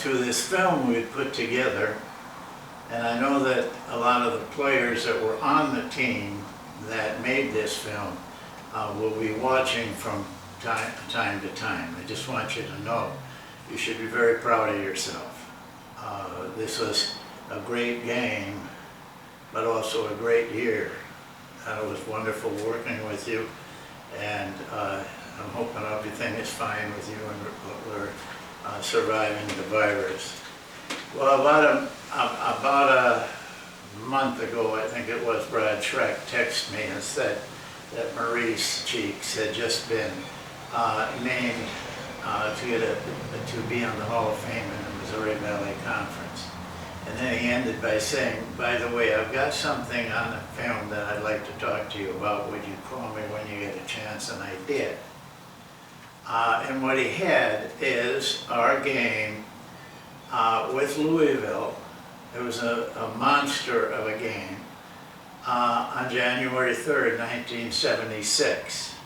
through this film we put together, and I know that a lot of the players that were on the team that made this film will be watching from time to time. I just want you to know, you should be very proud of yourself. This was a great game, but also a great year. It was wonderful working with you, and I'm hoping everything is fine with you and we're surviving the virus. Well, about a month ago, I think it was, Brad Schreck texted me and said that Maurice Cheeks had just been named to be on the Hall of Fame in the Missouri Valley Conference. And then he ended by saying, by the way, I've got something on the film that I'd like to talk to you about. Would you call me when you get a chance? And I did. And what he had is our game with Louisville. It was a monster of a game on January 3rd, 1976.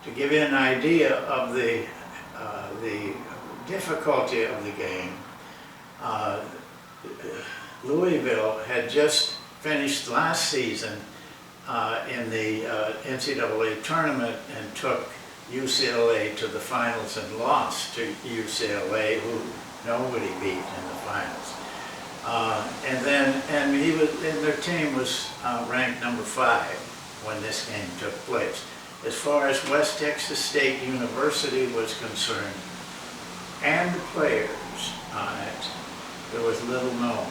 To give you an idea of the difficulty of the game, Louisville had just finished last season in the NCAA tournament and took UCLA to the finals and lost to UCLA, who nobody beat in the finals. And their team was ranked number 5 when this game took place. As far as West Texas State University was concerned, and the players on it, there was little known.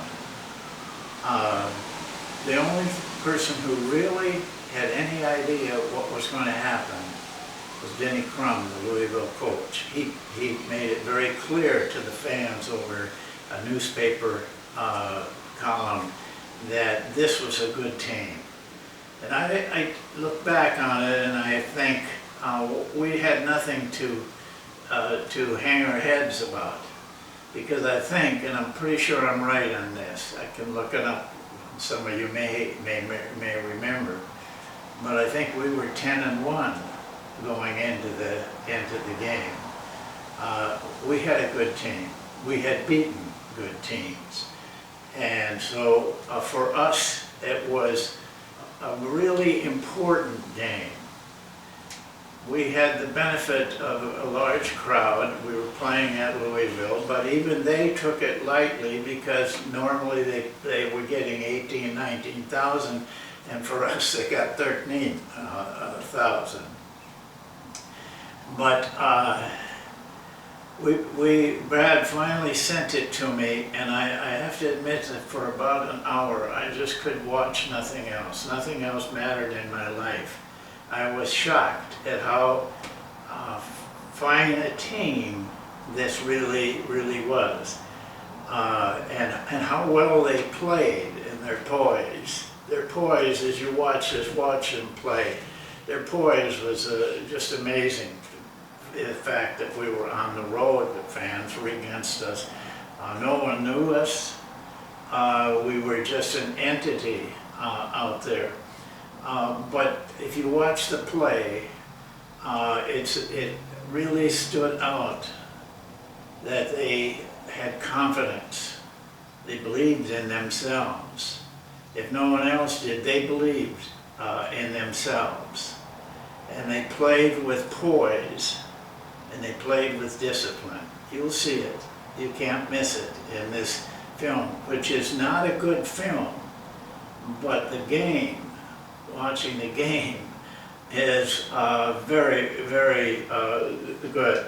The only person who really had any idea what was going to happen was Denny Crum, the Louisville coach. He made it very clear to the fans over a newspaper column that this was a good team. And I look back on it and I think we had nothing to hang our heads about. Because I think, and I'm pretty sure I'm right on this, I can look it up, some of you may remember, but I think we were 10-1 going into the game. We had a good team. We had beaten good teams. And so for us, it was a really important game. We had the benefit of a large crowd. We were playing at Louisville, but even they took it lightly because normally they were getting 18,000, 19,000, and for us they got 13,000. But Brad finally sent it to me, and I have to admit that for about an hour I just could watch nothing else. Nothing else mattered in my life. I was shocked at how fine a team this really was, and how well they played in their poise. Their poise, as you watch them play, their poise was just amazing. The fact that we were on the road, the fans were against us. No one knew us. We were just an entity out there. But if you watch the play, it really stood out that they had confidence. They believed in themselves. If no one else did, they believed in themselves. And they played with poise, and they played with discipline. You'll see it. You can't miss it in this film, which is not a good film, but the game, watching the game, is very, very good.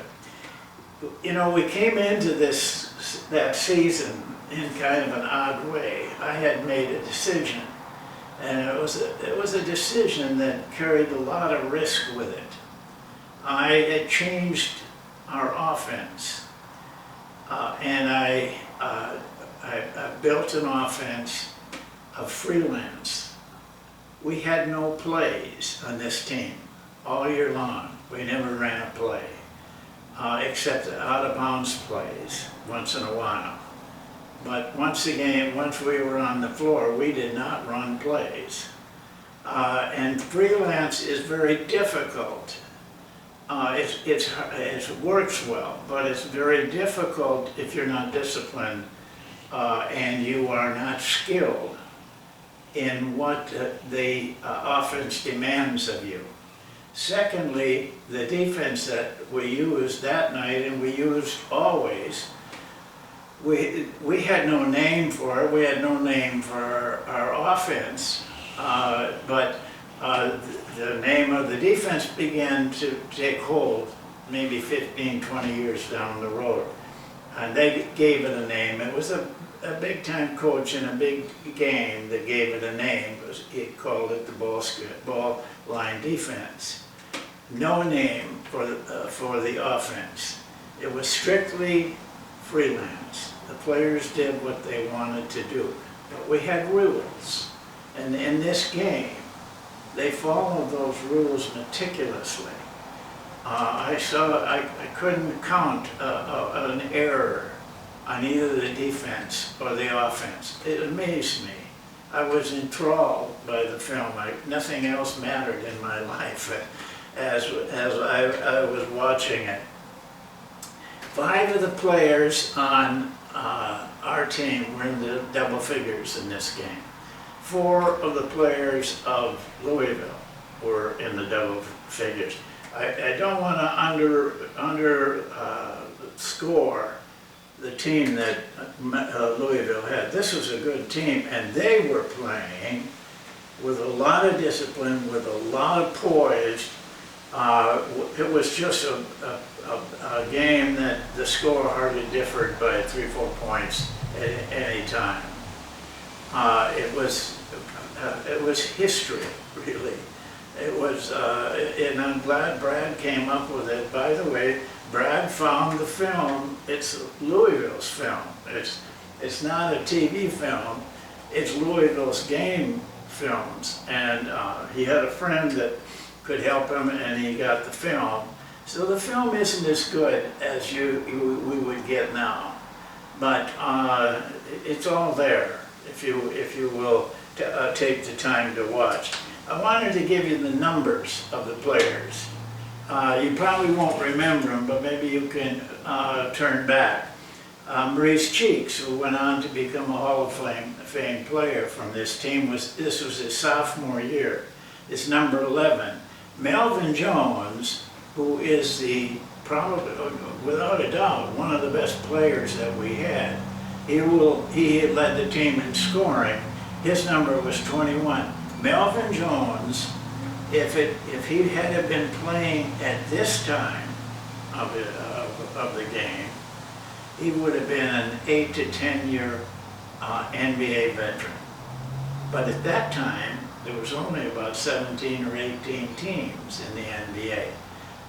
You know, we came into that season in kind of an odd way. I had made a decision, and it was a decision that carried a lot of risk with it. I had changed our offense, and I built an offense of freelance. We had no plays on this team all year long. We never ran a play, except out-of-bounds plays once in a while. But once we were on the floor, we did not run plays. And freelance is very difficult. it works well, but it's very difficult if you're not disciplined and you are not skilled in what the offense demands of you. Secondly, the defense that we used that night, and we used always, we had no name for it. We had no name for our offense, but the name of the defense began to take hold maybe 15, 20 years down the road. And they gave it a name. It was a big-time coach in a big game that gave it a name. He called it the ball line defense. No name for the offense. It was strictly freelance. The players did what they wanted to do. But we had rules. And in this game, they followed those rules meticulously. I couldn't count an error on either the defense or the offense. It amazed me. I was enthralled by the film. Nothing else mattered in my life as I was watching it. 5 of the players on our team were in the double figures in this game. 4 of the players of Louisville were in the double figures. I don't want to underscore the team that Louisville had. This was a good team, and they were playing with a lot of discipline, with a lot of poise. It was just a game that the score hardly differed by 3-4 points at any time. It was history, really. It was, and I'm glad Brad came up with it. By the way, Brad found the film. It's Louisville's film. It's not a TV film. It's Louisville's game films. And he had a friend that could help him, and he got the film. So the film isn't as good as we would get now, but it's all there if you will take the time to watch. I wanted to give you the numbers of the players. You probably won't remember them, but maybe you can turn back. Maurice Cheeks, who went on to become a Hall of Fame player from this team, this was his sophomore year, is number 11. Melvin Jones, who is probably, without a doubt, one of the best players that we had. He led the team in scoring. His number was 21. Melvin Jones, if he had been playing at this time of the game, he would have been an 8 to 10 year NBA veteran. But at that time, there was only about 17 or 18 teams in the NBA.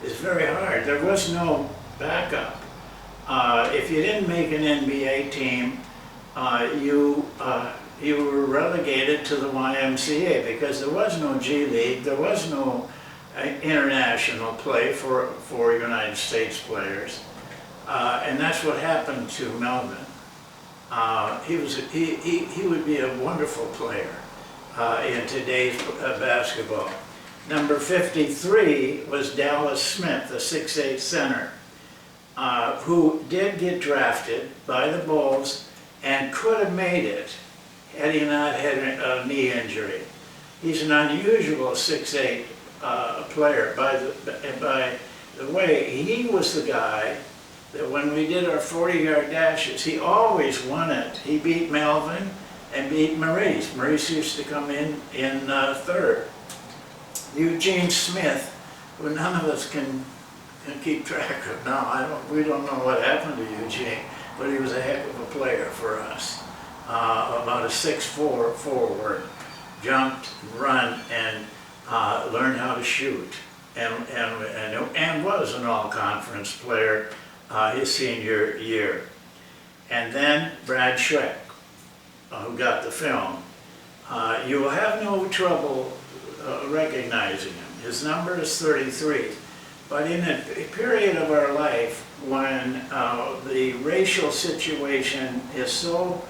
It's very hard. There was no backup. If you didn't make an NBA team, you were relegated to the YMCA because there was no G League, there was no international play for United States players, and that's what happened to Melvin. He would be a wonderful player in today's basketball. Number 53 was Dallas Smith, the 6'8" center, who did get drafted by the Bulls and could have made it had he not had a knee injury. He's an unusual 6'8" player. By the way, he was the guy that when we did our 40-yard dashes, he always won it. He beat Melvin and beat Maurice. Maurice used to come in third. Eugene Smith, who none of us can keep track of now. We don't know what happened to Eugene, but he was a heck of a player for us. About a 6'4" forward, jumped, run, and learned how to shoot, and was an all-conference player his senior year. And then Brad Schreck, who got the film. You will have no trouble recognizing him. His number is 33. But in a period of our life when the racial situation is so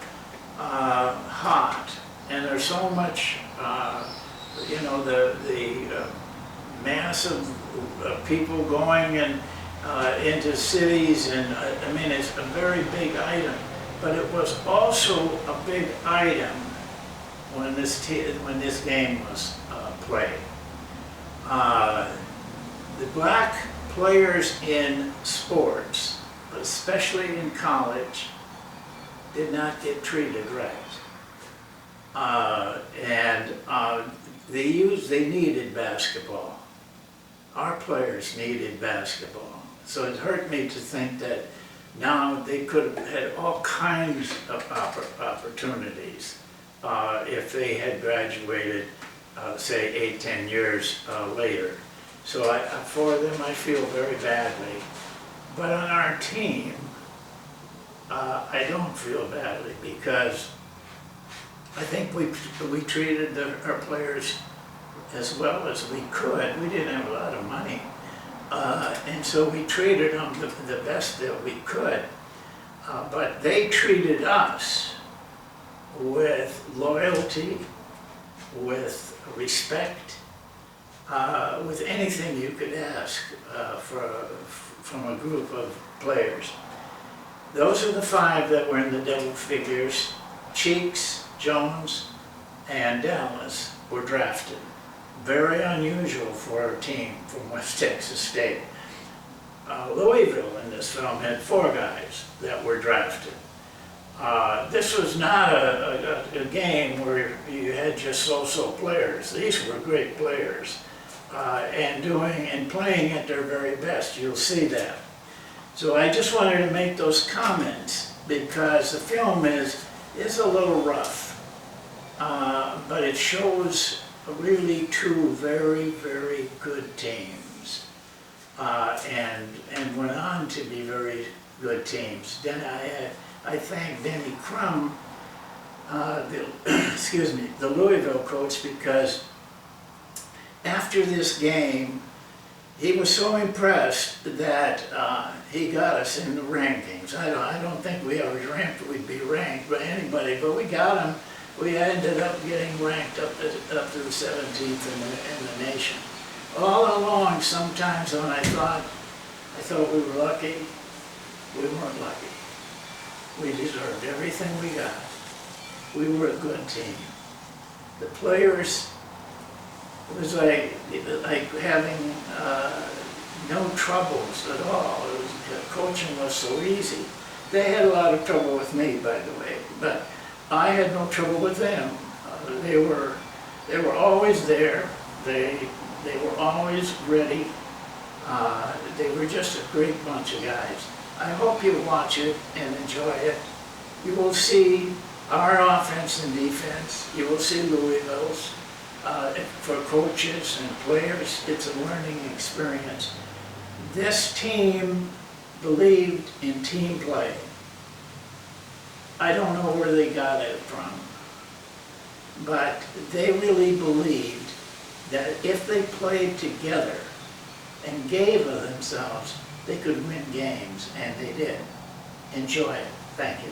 hot and there's so much, the massive people going and into cities, and I mean, it's a very big item. But it was also a big item when this game was played. The black players in sports, but especially in college, did not get treated right. They needed basketball. Our players needed basketball. So it hurt me to think that now they could have had all kinds of opportunities if they had graduated, say, 8, 10 years later. So for them, I feel very badly. But on our team, I don't feel badly, because I think we treated our players as well as we could. We didn't have a lot of money. And so we treated them the best that we could. But they treated us with loyalty, with respect, with anything you could ask from a group of players. Those are the 5 that were in the double figures. Cheeks, Jones, and Dallas were drafted. Very unusual for a team from West Texas State. Louisville in this film had 4 guys that were drafted. This was not a game where you had just so-so players. These were great players and playing at their very best. You'll see that. So I just wanted to make those comments because the film is a little rough, but it shows really 2 very, very good teams, and went on to be very good teams. Then I thank Denny Crum, the Louisville coach, because after this game, he was so impressed that he got us in the rankings. I don't think we ever dreamt we'd be ranked by anybody, but we got him. We ended up getting ranked up to the 17th in the nation. All along, sometimes when I thought we were lucky, we weren't lucky. We deserved everything we got. We were a good team. The players, it was like having no troubles at all. Coaching was so easy. They had a lot of trouble with me, by the way, but I had no trouble with them. They were always there. They were always ready. They were just a great bunch of guys. I hope you watch it and enjoy it. You will see our offense and defense. You will see Louisville's. For coaches and players, it's a learning experience. This team believed in team play. I don't know where they got it from, but they really believed that if they played together and gave of themselves, they could win games, and they did. Enjoy it. Thank you.